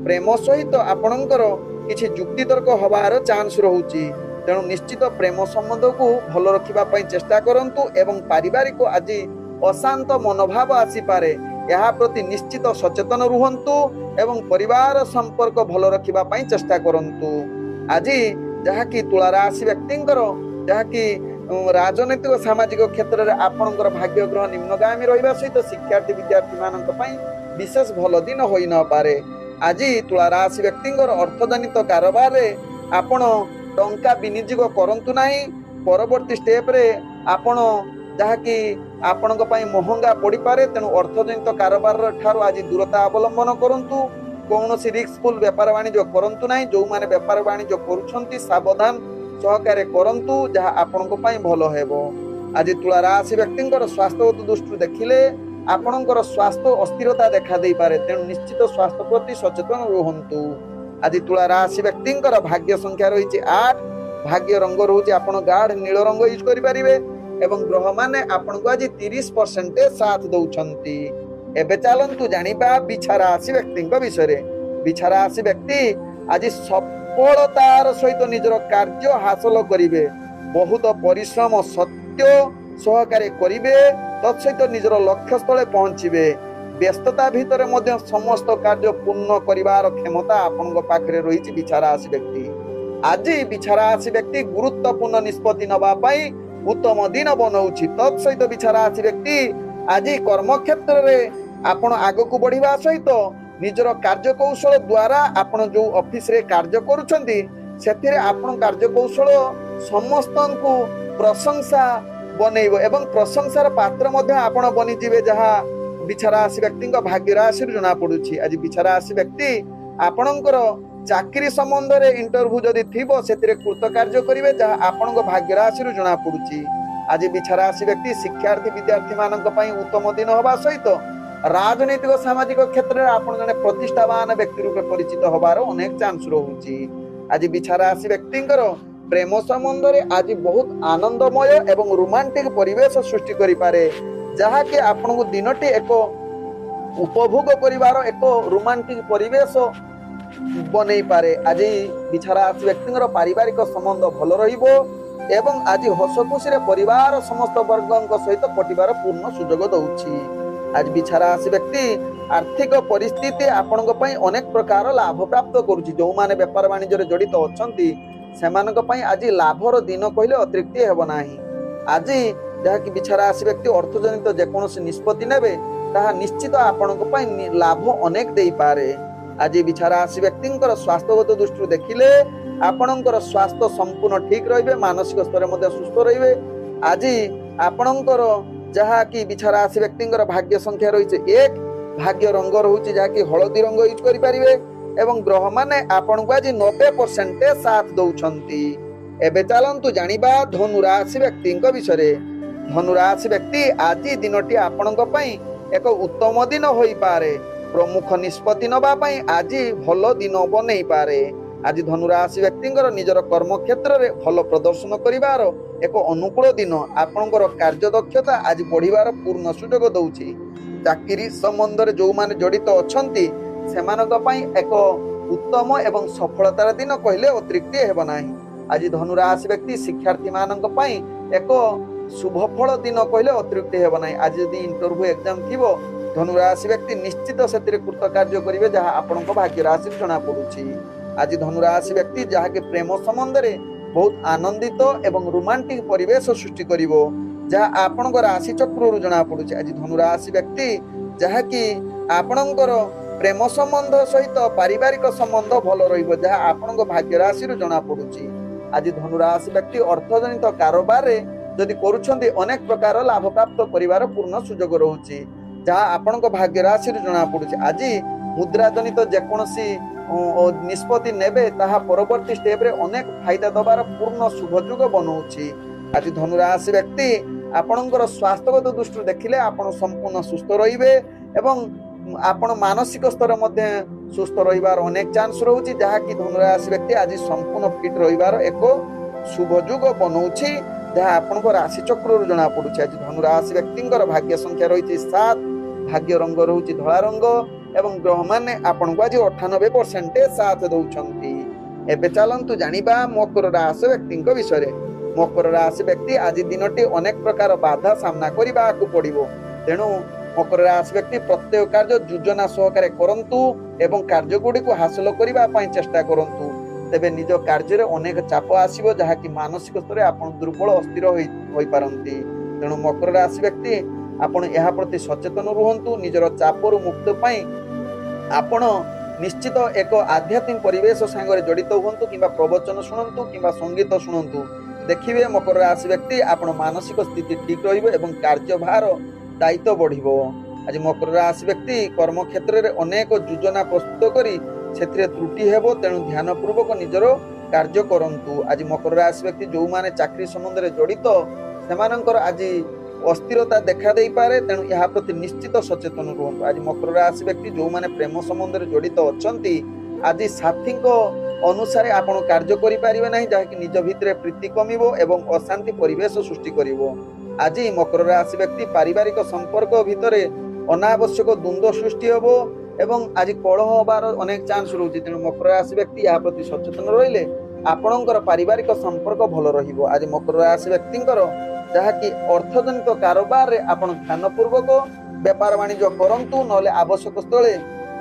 ପ୍ରେମ ସହିତ ଆପଣଙ୍କର କିଛି ଯୁକ୍ତିତର୍କ ହେବାର ଚାନ୍ସ ରହୁଛି। ତେଣୁ ନିଶ୍ଚିତ ପ୍ରେମ ସମ୍ବନ୍ଧକୁ ଭଲ ରଖିବା ପାଇଁ ଚେଷ୍ଟା କରନ୍ତୁ ଏବଂ ପାରିବାରିକ ଆଜି ଅଶାନ୍ତ ମନୋଭାବ ଆସିପାରେ, ଏହା ପ୍ରତି ନିଶ୍ଚିତ ସଚେତନ ରୁହନ୍ତୁ ଏବଂ ପରିବାର ସମ୍ପର୍କ ଭଲ ରଖିବା ପାଇଁ ଚେଷ୍ଟା କରନ୍ତୁ। ଆଜି ଯାହାକି ତୁଳା ରାଶି ବ୍ୟକ୍ତିଙ୍କର ଯାହାକି ରାଜନୈତିକ ସାମାଜିକ କ୍ଷେତ୍ରରେ ଆପଣଙ୍କର ଭାଗ୍ୟ ଗ୍ରହ ନିମ୍ନଗାମୀ ରହିବା ସହିତ ଶିକ୍ଷାର୍ଥୀ ବିଦ୍ୟାର୍ଥୀ ମାନଙ୍କ ପାଇଁ ବିଶେଷ ଭଲ ଦିନ ହୋଇନପାରେ। ଆଜି ତୁଳା ରାଶି ବ୍ୟକ୍ତିଙ୍କର ଅର୍ଥଜନିତ କାରବାରରେ ଆପଣ ଟଙ୍କା ବିନିଯୋଗ କରନ୍ତୁ ନାହିଁ। ପରବର୍ତ୍ତୀ ଷ୍ଟେପରେ ଆପଣ ଯାହାକି ଆପଣଙ୍କ ପାଇଁ ମହଙ୍ଗା ପଡ଼ିପାରେ। ତେଣୁ ଅର୍ଥଜନିତ କାରବାର ଠାରୁ ଆଜି ଦୂରତା ଅବଲମ୍ବନ କରନ୍ତୁ। କୌଣସି ରିସ୍କଫୁଲ ବେପାର ବାଣିଜ୍ୟ କରନ୍ତୁ ନାହିଁ। ଯେଉଁମାନେ ବେପାର ବାଣିଜ୍ୟ କରୁଛନ୍ତି ସାବଧାନ ସହକାରେ କରନ୍ତୁ, ଯାହା ଆପଣଙ୍କ ପାଇଁ ଭଲ ହେବ। ଆଜି ତୁଳା ରାଶି ବ୍ୟକ୍ତିଙ୍କର ସ୍ୱାସ୍ଥ୍ୟଗତ ଦୃଷ୍ଟିରୁ ଦେଖିଲେ ଆପଣଙ୍କର ସ୍ୱାସ୍ଥ୍ୟ ଅସ୍ଥିରତା ଦେଖା ଦେଇପାରେ। ତେଣୁ ନିଶ୍ଚିତ ସ୍ୱାସ୍ଥ୍ୟ ପ୍ରତି ସଚେତନ ରୁହନ୍ତୁ। ଆଜି ତୁଳା ରାଶି ବ୍ୟକ୍ତିଙ୍କର ଭାଗ୍ୟ ସଂଖ୍ୟା ରହିଛି 8, ଭାଗ୍ୟ ରଙ୍ଗ ରହୁଛି ଆପଣ ଗାଢ଼ ନୀଳ ରଙ୍ଗ ୟୁଜ୍ କରିପାରିବେ ଏବଂ ଗ୍ରହମାନେ ଆପଣଙ୍କୁ ଆଜି 30% ସାଥ ଦଉଛନ୍ତି। ଏବେ ଚାଲନ୍ତୁ ଜାଣିବା ବିଛା ରାଶି ବ୍ୟକ୍ତିଙ୍କ ବିଷୟରେ। ବିଛା ରାଶି ବ୍ୟକ୍ତି ଆଜି ସଫଳତାର ସହିତ ନିଜର କାର୍ଯ୍ୟ ହାସଲ କରିବେ। ବହୁତ ପରିଶ୍ରମ ସତ୍ୟ ସହକାରେ କରିବେ, ତତ୍ସହିତ ନିଜର ଲକ୍ଷ୍ୟସ୍ଥଳେ ପହଞ୍ଚିବେ। ବ୍ୟସ୍ତତା ଭିତରେ ମଧ୍ୟ ସମସ୍ତ କାର୍ଯ୍ୟ ପୂର୍ଣ୍ଣ କରିବାର କ୍ଷମତା ଆପଣଙ୍କ ପାଖରେ ରହିଛି ବିଛା ରାଶି ବ୍ୟକ୍ତି। ଆଜି ବିଛା ରାଶି ବ୍ୟକ୍ତି ଗୁରୁତ୍ୱପୂର୍ଣ୍ଣ ନିଷ୍ପତ୍ତି ନେବା ପାଇଁ ଉତ୍ତମ ଦିନ ବନଉଛି। ତତ୍ସହିତ ବିଛା ରାଶି ବ୍ୟକ୍ତି ଆଜି କର୍ମକ୍ଷେତ୍ରରେ ଆପଣ ଆଗକୁ ବଢ଼ିବା ସହିତ ନିଜର କାର୍ଯ୍ୟକୌଶଳ ଦ୍ୱାରା ଆପଣ ଯେଉଁ ଅଫିସରେ କାର୍ଯ୍ୟ କରୁଛନ୍ତି ସେଥିରେ ଆପଣ କାର୍ଯ୍ୟକୌଶଳ ସମସ୍ତଙ୍କୁ ପ୍ରଶଂସା ବନେଇବ ଏବଂ ପ୍ରଶଂସାର ପାତ୍ର ମଧ୍ୟ ଆପଣ ବନିଯିବେ, ଯାହା ବିଛା ରାଶି ବ୍ୟକ୍ତିଙ୍କ ଭାଗ୍ୟ ରାଶିରୁ ଜଣାପଡ଼ୁଛି। ଆଜି ବିଛା ରାଶି ବ୍ୟକ୍ତି ଆପଣଙ୍କର ଚାକିରି ସମ୍ବନ୍ଧରେ ଇଣ୍ଟରଭ୍ୟୁ ଯଦି ଥିବ ସେଥିରେ କୃତକାର୍ଯ୍ୟ କରିବେ, ଯାହା ଆପଣଙ୍କ ଭାଗ୍ୟ ରାଶିରୁ ଜଣାପଡ଼ୁଛି। ଆଜି ବିଛା ରାଶି ବ୍ୟକ୍ତି ଶିକ୍ଷାର୍ଥୀ ବିଦ୍ୟାର୍ଥୀ ମାନଙ୍କ ପାଇଁ ଉତ୍ତମ ଦିନ ହେବା ସହିତ ରାଜନୈତିକ ସାମାଜିକ କ୍ଷେତ୍ରରେ ଆପଣ ଜଣେ ପ୍ରତିଷ୍ଠାବାନ ବ୍ୟକ୍ତି ରୂପେ ପରିଚିତ ହେବାର ଅନେକ ଚାନ୍ସ ରହୁଛି। ଆଜି ବିଛା ରାଶି ବ୍ୟକ୍ତିଙ୍କର ପ୍ରେମ ସମ୍ବନ୍ଧରେ ଆଜି ବହୁତ ଆନନ୍ଦମୟ ଏବଂ ରୋମାଣ୍ଟିକ ପରିବେଶ ସୃଷ୍ଟି କରିପାରେ, ଯାହାକି ଆପଣଙ୍କୁ ଦିନଟି ଏକ ଉପଭୋଗ କରିବାର ଏକ ରୋମାଣ୍ଟିକ ପରିବେଶ ବନେଇ ପାରେ। ଆଜି ବିଛା ରାଶି ବ୍ୟକ୍ତିଙ୍କର ପାରିବାରିକ ସମ୍ବନ୍ଧ ଭଲ ରହିବ ଏବଂ ଆଜି ହସ ଖୁସିରେ ପରିବାର ସମସ୍ତ ବର୍ଗଙ୍କ ସହିତ କଟିବାର ପୂର୍ଣ୍ଣ ସୁଯୋଗ ଦଉଛି। ଆଜି ବିଛା ରାଶି ବ୍ୟକ୍ତି ଆର୍ଥିକ ପରିସ୍ଥିତି ଆପଣଙ୍କ ପାଇଁ ଅନେକ ପ୍ରକାର ଲାଭ ପ୍ରାପ୍ତ କରୁଛି। ଯେଉଁମାନେ ବେପାର ବାଣିଜ୍ୟରେ ଜଡ଼ିତ ଅଛନ୍ତି ସେମାନଙ୍କ ପାଇଁ ଆଜି ଲାଭର ଦିନ କହିଲେ ଅତ୍ୟୁକ୍ତି ହେବ ନାହିଁ। ଆଜି ଯାହାକି ବିଛା ରାଶି ବ୍ୟକ୍ତି ଅର୍ଥଜନିତ ଯେକୌଣସି ନିଷ୍ପତ୍ତି ନେବେ ତାହା ନିଶ୍ଚିତ ଆପଣଙ୍କ ପାଇଁ ଲାଭ ଅନେକ ଦେଇପାରେ। ଆଜି ବିଛା ରାଶି ବ୍ୟକ୍ତିଙ୍କର ସ୍ୱାସ୍ଥ୍ୟଗତ ଦୃଷ୍ଟିରୁ ଦେଖିଲେ ଆପଣଙ୍କର ସ୍ୱାସ୍ଥ୍ୟ ସମ୍ପୂର୍ଣ୍ଣ ଠିକ ରହିବେ, ମାନସିକ ସ୍ତରରେ ମଧ୍ୟ ସୁସ୍ଥ ରହିବେ। ଆଜି ଆପଣଙ୍କର ଯାହାକି ବିଛା ରାଶି ବ୍ୟକ୍ତିଙ୍କର ଭାଗ୍ୟ ସଂଖ୍ୟା ରହିଛି 1, ଭାଗ୍ୟ ରଙ୍ଗ ରହୁଛି ଯାହାକି ହଳଦୀ ରଙ୍ଗ ୟୁଜ କରିପାରିବେ ଏବଂ ଗ୍ରହମାନେ ଆପଣଙ୍କୁ ଆଜି 90% ସାଥ ଦଉଛନ୍ତି। ଏବେ ଚାଲନ୍ତୁ ଜାଣିବା ଧନୁ ରାଶି ବ୍ୟକ୍ତିଙ୍କ ବିଷୟରେ। ଧନୁ ରାଶି ବ୍ୟକ୍ତି ଆଜି ଦିନଟି ଆପଣଙ୍କ ପାଇଁ ଏକ ଉତ୍ତମ ଦିନ ହୋଇପାରେ। ପ୍ରମୁଖ ନିଷ୍ପତ୍ତି ନେବା ପାଇଁ ଆଜି ଭଲ ଦିନ ବନେଇପାରେ। ଆଜି ଧନୁ ରାଶି ବ୍ୟକ୍ତିଙ୍କର ନିଜର କର୍ମକ୍ଷେତ୍ରରେ ଭଲ ପ୍ରଦର୍ଶନ କରିବାର ଏକ ଅନୁକୂଳ ଦିନ। ଆପଣଙ୍କର କାର୍ଯ୍ୟଦକ୍ଷତା ଆଜି ବଢ଼ିବାର ପୂର୍ଣ୍ଣ ସୁଯୋଗ ଦଉଛି। ଚାକିରି ସମ୍ବନ୍ଧରେ ଯେଉଁମାନେ ଜଡ଼ିତ ଅଛନ୍ତି ସେମାନଙ୍କ ପାଇଁ ଏକ ଉତ୍ତମ ଏବଂ ସଫଳତାର ଦିନ କହିଲେ ଅତ୍ୟୁକ୍ତି ହେବ ନାହିଁ। ଆଜି ଧନୁ ରାଶି ବ୍ୟକ୍ତି ଶିକ୍ଷାର୍ଥୀମାନଙ୍କ ପାଇଁ ଏକ ଶୁଭ ଫଳ ଦିନ କହିଲେ ଅତ୍ୟୁକ୍ତି ହେବ ନାହିଁ। ଆଜି ଯଦି ଇଣ୍ଟରଭ୍ୟୁ ଏକ୍ଜାମ ଥିବ ଧନୁ ରାଶି ବ୍ୟକ୍ତି ନିଶ୍ଚିତ ସେଥିରେ କୃତକାର୍ଯ୍ୟ କରିବେ, ଯାହା ଆପଣଙ୍କ ଭାଗ୍ୟ ରାଶିରୁ ଜଣାପଡ଼ୁଛି। ଆଜି ଧନୁ ରାଶି ବ୍ୟକ୍ତି ଯାହାକି ପ୍ରେମ ସମ୍ବନ୍ଧରେ ବହୁତ ଆନନ୍ଦିତ ଏବଂ ରୋମାଣ୍ଟିକ ପରିବେଶ ସୃଷ୍ଟି କରିବ, ଯାହା ଆପଣଙ୍କ ରାଶି ଚକ୍ରରୁ ଜଣାପଡ଼ୁଛି। ଆଜି ଧନୁ ରାଶି ବ୍ୟକ୍ତି ଯାହାକି ଆପଣଙ୍କର ପ୍ରେମ ସମ୍ବନ୍ଧ ସହିତ ପାରିବାରିକ ସମ୍ବନ୍ଧ ଭଲ ରହିବ, ଯାହା ଆପଣଙ୍କ ଭାଗ୍ୟ ରାଶିରୁ ଜଣାପଡ଼ୁଛି। ଆଜି ଧନୁ ରାଶି ବ୍ୟକ୍ତି ଅର୍ଥଜନିତ କାରବାରରେ ଯଦି କରୁଛନ୍ତି ଅନେକ ପ୍ରକାର ଲାଭ ପ୍ରାପ୍ତ କରିବାର ପୂର୍ଣ୍ଣ ସୁଯୋଗ ରହୁଛି, ଯାହା ଆପଣଙ୍କ ଭାଗ୍ୟ ରାଶିରୁ ଜଣାପଡ଼ୁଛି। ଆଜି ମୁଦ୍ରା ଜନିତ ଯେକୌଣସି ନିଷ୍ପତ୍ତି ନେବେ ତାହା ପରବର୍ତ୍ତୀ ଷ୍ଟେପରେ ଅନେକ ଫାଇଦା ଦେବାର ପୂର୍ଣ୍ଣ ଶୁଭ ଯୁଗ ବନଉଛି। ଆଜି ଧନୁ ରାଶି ବ୍ୟକ୍ତି ଆପଣଙ୍କର ସ୍ୱାସ୍ଥ୍ୟଗତ ଦୃଷ୍ଟିରୁ ଦେଖିଲେ ଆପଣ ସମ୍ପୂର୍ଣ୍ଣ ସୁସ୍ଥ ରହିବେ ଏବଂ ଆପଣ ମାନସିକ ସ୍ତର ମଧ୍ୟ ସୁସ୍ଥ ରହିବାର ଅନେକ ଚାନ୍ସ ରହୁଛି, ଯାହାକି ଧନୁ ରାଶି ବ୍ୟକ୍ତି ଆଜି ସମ୍ପୂର୍ଣ୍ଣ ଫିଟ୍ ରହିବାର ଏକ ଶୁଭ ଯୁଗ ବନଉଛି, ଯାହା ଆପଣଙ୍କ ରାଶି ଚକ୍ରରୁ ଜଣାପଡ଼ୁଛି। ଆଜି ଧନୁ ରାଶି ବ୍ୟକ୍ତିଙ୍କର ଭାଗ୍ୟ ସଂଖ୍ୟା ରହିଛି 7, ଭାଗ୍ୟ ରଙ୍ଗ ରହୁଛି ଧଳା ରଙ୍ଗ ଏବଂ ଗ୍ରହମାନେ ଆପଣଙ୍କୁ ଆଜି 98% ସାଥ ଦଉଛନ୍ତି। ଏବେ ଚାଲନ୍ତୁ ଜାଣିବା ମକର ରାଶି ବ୍ୟକ୍ତିଙ୍କ ବିଷୟରେ। ମକର ରାଶି ବ୍ୟକ୍ତି ଆଜି ଦିନଟି ଅନେକ ପ୍ରକାର ବାଧା ସାମ୍ନା କରିବାକୁ ପଡ଼ିବ। ତେଣୁ ମକର ରାଶି ବ୍ୟକ୍ତି ପ୍ରତ୍ୟେକ କାର୍ଯ୍ୟ ଯୋଜନା ସହକାରେ କରନ୍ତୁ ଏବଂ କାର୍ଯ୍ୟଗୁଡ଼ିକୁ ହାସଲ କରିବା ପାଇଁ ଚେଷ୍ଟା କରନ୍ତୁ। ତେବେ ନିଜ କାର୍ଯ୍ୟରେ ଅନେକ ଚାପ ଆସିବ, ଯାହାକି ମାନସିକ ସ୍ତରରେ ଆପଣ ଦୁର୍ବଳ ଅସ୍ଥିର ହୋଇପାରନ୍ତି। ତେଣୁ ମକର ରାଶି ବ୍ୟକ୍ତି ଆପଣ ଏହା ପ୍ରତି ସଚେତନ ରୁହନ୍ତୁ। ନିଜର ଚାପରୁ ମୁକ୍ତ ପାଇଁ ଆପଣ ନିଶ୍ଚିତ ଏକ ଆଧ୍ୟାତ୍ମିକ ପରିବେଶ ସାଙ୍ଗରେ ଜଡ଼ିତ ହୁଅନ୍ତୁ କିମ୍ବା ପ୍ରବଚନ ଶୁଣନ୍ତୁ କିମ୍ବା ସଙ୍ଗୀତ ଶୁଣନ୍ତୁ। ଦେଖିବେ ମକର ରାଶି ବ୍ୟକ୍ତି ଆପଣ ମାନସିକ ସ୍ଥିତି ଠିକ୍ ରହିବ ଏବଂ କାର୍ଯ୍ୟଭାର ଦାୟିତ୍ୱ ବଢ଼ିବ। ଆଜି ମକର ରାଶି ବ୍ୟକ୍ତି କର୍ମକ୍ଷେତ୍ରରେ ଅନେକ ଯୋଜନା ପ୍ରସ୍ତୁତ କରି ସେଥିରେ ତ୍ରୁଟି ହେବ, ତେଣୁ ଧ୍ୟାନପୂର୍ବକ ନିଜର କାର୍ଯ୍ୟ କରନ୍ତୁ। ଆଜି ମକର ରାଶି ବ୍ୟକ୍ତି ଯେଉଁମାନେ ଚାକିରି ସମ୍ବନ୍ଧରେ ଜଡ଼ିତ ସେମାନଙ୍କର ଆଜି ଅସ୍ଥିରତା ଦେଖା ଦେଇପାରେ, ତେଣୁ ଏହା ପ୍ରତି ନିଶ୍ଚିତ ସଚେତନ ରୁହନ୍ତୁ। ଆଜି ମକର ରାଶି ବ୍ୟକ୍ତି ଯେଉଁମାନେ ପ୍ରେମ ସମ୍ବନ୍ଧରେ ଜଡ଼ିତ ଅଛନ୍ତି ଆଜି ସାଥୀଙ୍କ ଅନୁସାରେ ଆପଣ କାର୍ଯ୍ୟ କରିପାରିବେ ନାହିଁ, ଯାହାକି ନିଜ ଭିତରେ ପ୍ରୀତି କମିବ ଏବଂ ଅଶାନ୍ତି ପରିବେଶ ସୃଷ୍ଟି କରିବ। ଆଜି ମକର ରାଶି ବ୍ୟକ୍ତି ପାରିବାରିକ ସମ୍ପର୍କ ଭିତରେ ଅନାବଶ୍ୟକ ଦ୍ୱନ୍ଦ୍ୱ ସୃଷ୍ଟି ହେବ ଏବଂ ଆଜି କଳହ ହେବାର ଅନେକ ଚାନ୍ସ ରହୁଛି। ତେଣୁ ମକର ରାଶି ବ୍ୟକ୍ତି ଏହା ପ୍ରତି ସଚେତନ ରହିଲେ ଆପଣଙ୍କର ପାରିବାରିକ ସମ୍ପର୍କ ଭଲ ରହିବ। ଆଜି ମକର ରାଶି ବ୍ୟକ୍ତିଙ୍କର ଯାହାକି ଅର୍ଥଜନିତ କାରବାରରେ ଆପଣ ଧ୍ୟାନପୂର୍ବକ ବେପାର ବାଣିଜ୍ୟ କରନ୍ତୁ, ନହେଲେ ଆବଶ୍ୟକ ସ୍ଥଳେ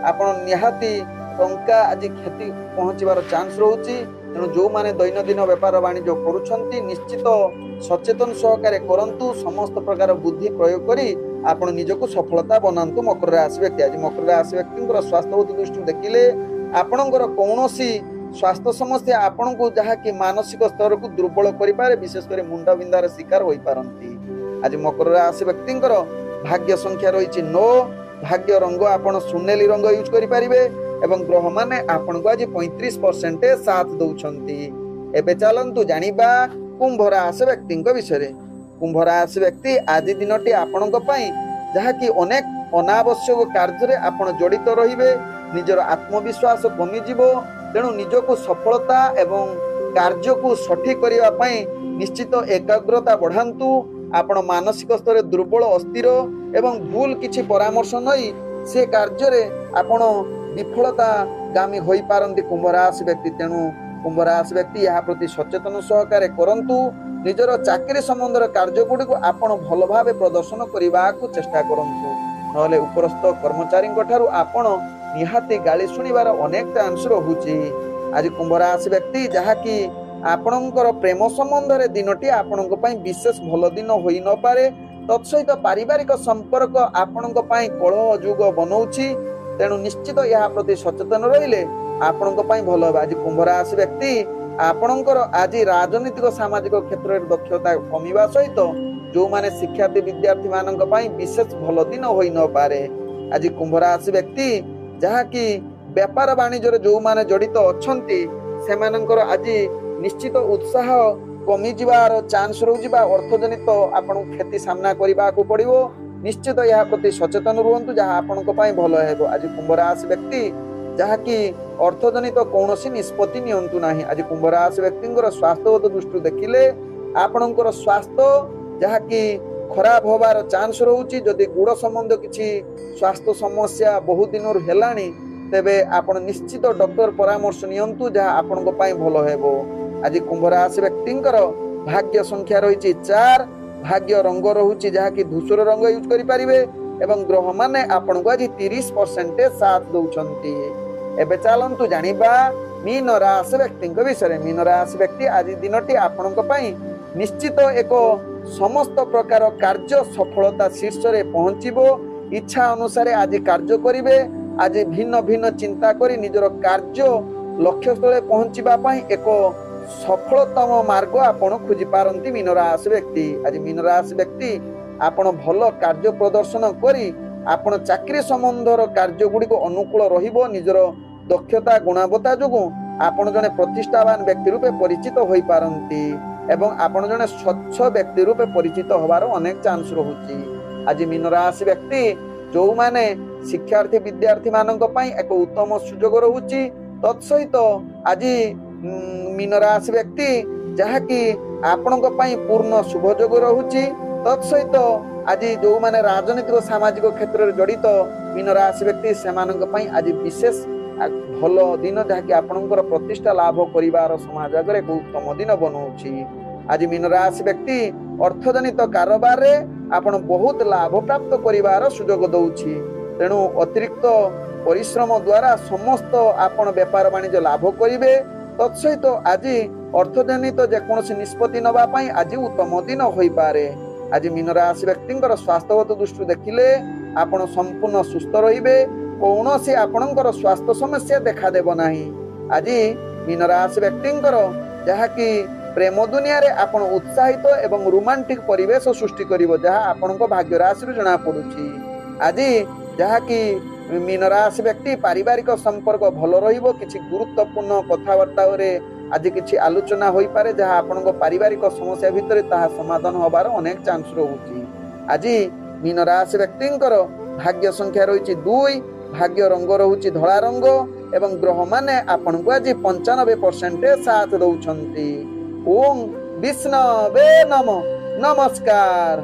ଆପଣ ନିହାତି ଟଙ୍କା ଆଜି କ୍ଷତି ପହଞ୍ଚିବାର ଚାନ୍ସ ରହୁଛି। ତେଣୁ ଯେଉଁମାନେ ଦୈନନ୍ଦିନ ବେପାର ବାଣିଜ୍ୟ କରୁଛନ୍ତି ନିଶ୍ଚିତ ସଚେତନ ସହକାରେ କରନ୍ତୁ। ସମସ୍ତ ପ୍ରକାର ବୁଦ୍ଧି ପ୍ରୟୋଗ କରି ଆପଣ ନିଜକୁ ସଫଳତା ବନାନ୍ତୁ। ମକର ରାଶି ବ୍ୟକ୍ତି ଆଜି ମକର ରାଶି ବ୍ୟକ୍ତିଙ୍କର ସ୍ୱାସ୍ଥ୍ୟଗତ ଦୃଷ୍ଟିରୁ ଦେଖିଲେ ଆପଣଙ୍କର କୌଣସି ସ୍ୱାସ୍ଥ୍ୟ ସମସ୍ୟା ଆପଣଙ୍କୁ ଯାହାକି ମାନସିକ ସ୍ତରକୁ ଦୁର୍ବଳ କରିପାରେ, ବିଶେଷ କରି ମୁଣ୍ଡବିନ୍ଧାର ଶିକାର ହୋଇପାରନ୍ତି। ଆଜି ମକର ରାଶି ବ୍ୟକ୍ତିଙ୍କର ଭାଗ୍ୟ ସଂଖ୍ୟା ରହିଛି 9, ଭାଗ୍ୟ ରଙ୍ଗ ଆପଣ ସୁନେଲି ରଙ୍ଗ ୟୁଜ କରିପାରିବେ ଏବଂ ଗ୍ରହମାନେ ଆପଣଙ୍କୁ ଆଜି 35% ସାଥ ଦଉଛନ୍ତି। ଏବେ ଚାଲନ୍ତୁ ଜାଣିବା କୁମ୍ଭ ରାଶି ବ୍ୟକ୍ତିଙ୍କ ବିଷୟରେ। କୁମ୍ଭ ରାଶି ବ୍ୟକ୍ତି ଆଜି ଦିନଟି ଆପଣଙ୍କ ପାଇଁ ଯାହାକି ଅନେକ ଅନାବଶ୍ୟକ କାର୍ଯ୍ୟରେ ଆପଣ ଜଡ଼ିତ ରହିବେ, ନିଜର ଆତ୍ମବିଶ୍ୱାସ କମିଯିବ। ତେଣୁ ନିଜକୁ ସଫଳତା ଏବଂ କାର୍ଯ୍ୟକୁ ସଠିକ କରିବା ପାଇଁ ନିଶ୍ଚିତ ଏକାଗ୍ରତା ବଢ଼ାନ୍ତୁ। ଆପଣ ମାନସିକ ସ୍ତରରେ ଦୁର୍ବଳ ଅସ୍ଥିର ଏବଂ ଭୁଲ କିଛି ପରାମର୍ଶ ନେଇ ସେ କାର୍ଯ୍ୟରେ ଆପଣ ବିଫଳତାଗାମୀ ହୋଇପାରନ୍ତି କୁମ୍ଭ ରାଶି ବ୍ୟକ୍ତି। ତେଣୁ କୁମ୍ଭ ରାଶି ବ୍ୟକ୍ତି ଏହା ପ୍ରତି ସଚେତନ ସହକାରେ କରନ୍ତୁ ନିଜର ଚାକିରି ସମ୍ବନ୍ଧର କାର୍ଯ୍ୟଗୁଡ଼ିକୁ ଆପଣ ଭଲ ଭାବେ ପ୍ରଦର୍ଶନ କରିବାକୁ ଚେଷ୍ଟା କରନ୍ତୁ। ନହେଲେ ଉପରସ୍ଥ କର୍ମଚାରୀଙ୍କ ଠାରୁ ଆପଣ ନିହାତି ଗାଳି ଶୁଣିବାର ଅନେକ ଚାନ୍ସ ରହୁଛି। ଆଜି କୁମ୍ଭ ରାଶି ବ୍ୟକ୍ତି ଯାହାକି ଆପଣଙ୍କର ପ୍ରେମ ସମ୍ବନ୍ଧରେ ଦିନଟି ଆପଣଙ୍କ ପାଇଁ ବିଶେଷ ଭଲ ଦିନ ହୋଇନପାରେ। ତତ୍ସହିତ ପାରିବାରିକ ସମ୍ପର୍କ ଆପଣଙ୍କ ପାଇଁ କଳହ ଯୁଗ ବନଉଛି। ତେଣୁ ନିଶ୍ଚିତ ଏହା ପ୍ରତି ସଚେତନ ରହିଲେ ଆପଣଙ୍କ ପାଇଁ ଭଲ ହେବ। ଆଜି କୁମ୍ଭ ରାଶି ବ୍ୟକ୍ତି ଆପଣଙ୍କର ଆଜି ରାଜନୈତିକ ସାମାଜିକ କ୍ଷେତ୍ରରେ ଦକ୍ଷତା କମିବା ସହିତ ଯେଉଁମାନେ ଶିକ୍ଷାର୍ଥୀ ବିଦ୍ୟାର୍ଥୀ ମାନଙ୍କ ପାଇଁ ବିଶେଷ ଭଲ ଦିନ ହୋଇନପାରେ। ଆଜି କୁମ୍ଭ ରାଶି ବ୍ୟକ୍ତି ଯାହାକି ବେପାର ବାଣିଜ୍ୟରେ ଯେଉଁମାନେ ଜଡ଼ିତ ଅଛନ୍ତି ସେମାନଙ୍କର ଆଜି ନିଶ୍ଚିତ ଉତ୍ସାହ କମିଯିବାର ଚାନ୍ସ ରହୁଛି ବା ଅର୍ଥଜନିତ ଆପଣଙ୍କୁ କ୍ଷତି ସାମ୍ନା କରିବାକୁ ପଡ଼ିବ। ନିଶ୍ଚିତ ଏହା ପ୍ରତି ସଚେତନ ରୁହନ୍ତୁ, ଯାହା ଆପଣଙ୍କ ପାଇଁ ଭଲ ହେବ। ଆଜି କୁମ୍ଭ ରାଶି ବ୍ୟକ୍ତି ଯାହାକି ଅର୍ଥଜନିତ କୌଣସି ନିଷ୍ପତ୍ତି ନିଅନ୍ତୁ ନାହିଁ। ଆଜି କୁମ୍ଭ ରାଶି ବ୍ୟକ୍ତିଙ୍କର ସ୍ୱାସ୍ଥ୍ୟଗତ ଦୃଷ୍ଟିରୁ ଦେଖିଲେ ଆପଣଙ୍କର ସ୍ୱାସ୍ଥ୍ୟ ଯାହାକି ଖରାପ ହେବାର ଚାନ୍ସ ରହୁଛି। ଯଦି ଗୁଡ଼ ସମ୍ବନ୍ଧ କିଛି ସ୍ୱାସ୍ଥ୍ୟ ସମସ୍ୟା ବହୁ ଦିନରୁ ହେଲାଣି ତେବେ ଆପଣ ନିଶ୍ଚିତ ଡକ୍ଟର ପରାମର୍ଶ ନିଅନ୍ତୁ, ଯାହା ଆପଣଙ୍କ ପାଇଁ ଭଲ ହେବ। ଆଜି କୁମ୍ଭ ରାଶି ବ୍ୟକ୍ତିଙ୍କର ଭାଗ୍ୟ ସଂଖ୍ୟା ରହିଛି 4, ଭାଗ୍ୟ ରଙ୍ଗ ରହୁଛି ଯାହାକି ଧୂସର ରଙ୍ଗ ୟୁଜ୍ କରିପାରିବେ ଏବଂ ଗ୍ରହମାନେ ଆପଣଙ୍କୁ ଆଜି 30% ସାଥ ଦଉଛନ୍ତି। ଏବେ ଚାଲନ୍ତୁ ଜାଣିବା ମୀନ ରାଶି ବ୍ୟକ୍ତିଙ୍କ ବିଷୟରେ। ମୀନ ରାଶି ବ୍ୟକ୍ତି ଆଜି ଦିନଟି ଆପଣଙ୍କ ପାଇଁ ନିଶ୍ଚିତ ଏକ ସମସ୍ତ ପ୍ରକାର କାର୍ଯ୍ୟ ସଫଳତା ଶୀର୍ଷରେ ପହଞ୍ଚିବ। ଇଚ୍ଛା ଅନୁସାରେ ଆଜି କାର୍ଯ୍ୟ କରିବେ। ଆଜି ଭିନ୍ନ ଭିନ୍ନ ଚିନ୍ତା କରି ନିଜର କାର୍ଯ୍ୟ ଲକ୍ଷ୍ୟସ୍ଥଳରେ ପହଞ୍ଚିବା ପାଇଁ ଏକ ସଫଳତମ ମାର୍ଗ ଆପଣ ଖୋଜି ପାରନ୍ତି ମୀନ ରାଶି ବ୍ୟକ୍ତି। ଆଜି ମୀନ ରାଶି ବ୍ୟକ୍ତି ଆପଣ ଭଲ କାର୍ଯ୍ୟ ପ୍ରଦର୍ଶନ କରି ଆପଣ ଚାକିରି ସମ୍ବନ୍ଧର କାର୍ଯ୍ୟ ଗୁଡ଼ିକ ଅନୁକୂଳ ରହିବ। ନିଜର ଦକ୍ଷତା ଗୁଣବତ୍ତା ଯୋଗୁଁ ଆପଣ ଜଣେ ପ୍ରତିଷ୍ଠାବାନ ବ୍ୟକ୍ତି ରୂପେ ପରିଚିତ ହୋଇପାରନ୍ତି ଏବଂ ଆପଣ ଜଣେ ସ୍ୱଚ୍ଛ ବ୍ୟକ୍ତି ରୂପେ ପରିଚିତ ହେବାର ଅନେକ ଚାନ୍ସ ରହୁଛି। ଆଜି ମୀନ ରାଶି ବ୍ୟକ୍ତି ଯେଉଁମାନେ ଶିକ୍ଷାର୍ଥୀ ବିଦ୍ୟାର୍ଥୀ ମାନଙ୍କ ପାଇଁ ଏକ ଉତ୍ତମ ସୁଯୋଗ ରହୁଛି। ତତ୍ସହିତ ଆଜି ମୀନ ରାଶି ବ୍ୟକ୍ତି ଯାହାକି ଆପଣଙ୍କ ପାଇଁ ପୂର୍ଣ୍ଣ ଶୁଭ ଯୋଗ ରହୁଛି। ତତ୍ସହିତ ଆଜି ଯେଉଁମାନେ ରାଜନୈତିକ ସାମାଜିକ କ୍ଷେତ୍ରରେ ଜଡ଼ିତ ମୀନ ରାଶି ବ୍ୟକ୍ତି ସେମାନଙ୍କ ପାଇଁ ଆଜି ବିଶେଷ ଭଲ ଦିନ, ଯାହାକି ଆପଣଙ୍କର ପ୍ରତିଷ୍ଠା ଲାଭ କରିବାର ସମାଜ ଆଗରେ ଏକ ଉତ୍ତମ ଦିନ ବନଉଛି। ଆଜି ମୀନ ରାଶି ବ୍ୟକ୍ତି ଅର୍ଥଜନିତ କାରବାରରେ ଆପଣ ବହୁତ ଲାଭ ପ୍ରାପ୍ତ କରିବାର ସୁଯୋଗ ଦଉଛି। ତେଣୁ ଅତିରିକ୍ତ ପରିଶ୍ରମ ଦ୍ୱାରା ସମସ୍ତ ଆପଣ ବେପାର ବାଣିଜ୍ୟ ଲାଭ କରିବେ। ତତ୍ସହିତ ଆଜି ଅର୍ଥଜନିତ ଯେକୌଣସି ନିଷ୍ପତ୍ତି ନେବା ପାଇଁ ଆଜି ଉତ୍ତମ ଦିନ ହୋଇପାରେ। ଆଜି ମୀନ ରାଶି ବ୍ୟକ୍ତିଙ୍କର ସ୍ୱାସ୍ଥ୍ୟଗତ ଦୃଷ୍ଟିରୁ ଦେଖିଲେ ଆପଣ ସମ୍ପୂର୍ଣ୍ଣ ସୁସ୍ଥ ରହିବେ। କୌଣସି ଆପଣଙ୍କର ସ୍ୱାସ୍ଥ୍ୟ ସମସ୍ୟା ଦେଖାଦେବ ନାହିଁ। ଆଜି ମୀନ ରାଶି ବ୍ୟକ୍ତିଙ୍କର ଯାହାକି ପ୍ରେମ ଦୁନିଆରେ ଆପଣ ଉତ୍ସାହିତ ଏବଂ ରୋମାଣ୍ଟିକ ପରିବେଶ ସୃଷ୍ଟି କରିବ, ଯାହା ଆପଣଙ୍କ ଭାଗ୍ୟ ରାଶିରୁ ଜଣାପଡ଼ୁଛି। ଆଜି ଯାହାକି ମୀନ ରାଶି ବ୍ୟକ୍ତି ପାରିବାରିକ ସମ୍ପର୍କ ଭଲ ରହିବ। କିଛି ଗୁରୁତ୍ୱପୂର୍ଣ୍ଣ କଥାବାର୍ତ୍ତାରେ ଆଜି କିଛି ଆଲୋଚନା ହୋଇପାରେ, ଯାହା ଆପଣଙ୍କ ପାରିବାରିକ ସମସ୍ୟା ଭିତରେ ତାହା ସମାଧାନ ହେବାର ଅନେକ ଚାନ୍ସ ରହୁଛି। ଆଜି ମୀନ ରାଶି ବ୍ୟକ୍ତିଙ୍କର ଭାଗ୍ୟ ସଂଖ୍ୟା ରହିଛି 2, ଭାଗ୍ୟ ରଙ୍ଗ ରହୁଛି ଧଳା ରଙ୍ଗ ଏବଂ ଗ୍ରହମାନେ ଆପଣଙ୍କୁ ଆଜି 95% ସାଥ ଦଉଛନ୍ତି। ଓಂ ବିଷ୍ଣବେ ନମଃ। ନମସ୍କାର।